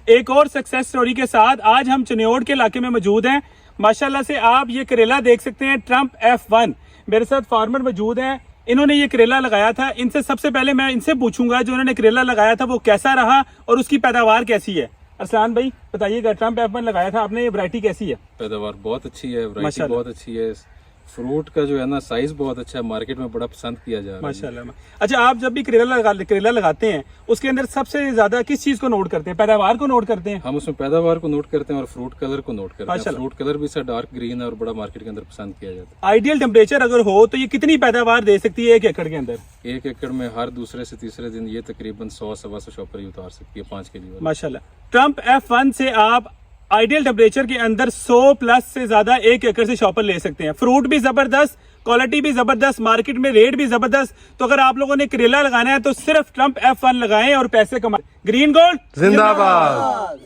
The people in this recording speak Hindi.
एक और सक्सेस स्टोरी के साथ आज हम चनियोड़ के इलाके में मौजूद हैं। माशाल्लाह से आप ये करेला देख सकते हैं, ट्रम्प F1। मेरे साथ फार्मर मौजूद हैं, इन्होंने ये करेला लगाया था। इनसे सबसे पहले मैं इनसे पूछूंगा जो इन्होंने करेला लगाया था वो कैसा रहा और उसकी पैदावार कैसी है। अरसलान भाई बताइएगा, ट्रम्प F1 लगाया था आपने, ये वैरायटी कैसी है? पैदावार बहुत अच्छी है, वैरायटी बहुत अच्छी है। फ्रूट का जो है ना साइज बहुत अच्छा है, मार्केट में बड़ा पसंद किया जा रहा है माशाल्लाह। अच्छा, आप जब भी करेला लगाते हैं उसके अंदर सबसे ज्यादा किस चीज को नोट करते हैं? पैदावार को नोट करते हैं? हम उसमें पैदावार को नोट करते हैं और फ्रूट कलर को नोट करते हैं। फ्रूट कलर भी इसका डार्क ग्रीन है और बड़ा मार्केट के अंदर पसंद किया जाता है। आइडियल टेम्परेचर अगर हो तो ये कितनी पैदावार दे सकती है 1 एकड़ के अंदर? 1 एकड़ में हर दूसरे से तीसरे दिन ये तकरीबन 100-125 शॉपर ही उतार सकती है 5 के लिए। माशाल्लाह। ट्रम्प F1 से आप आइडियल टेम्परेचर के अंदर 100 प्लस से ज्यादा 1 एकड़ से शॉपर ले सकते हैं। फ्रूट भी जबरदस्त, क्वालिटी भी जबरदस्त, मार्केट में रेट भी जबरदस्त। तो अगर आप लोगों ने करेला लगाना है तो सिर्फ ट्रम्प F1 लगाएं और पैसे कमाएं। ग्रीन गोल्ड जिंदाबाद।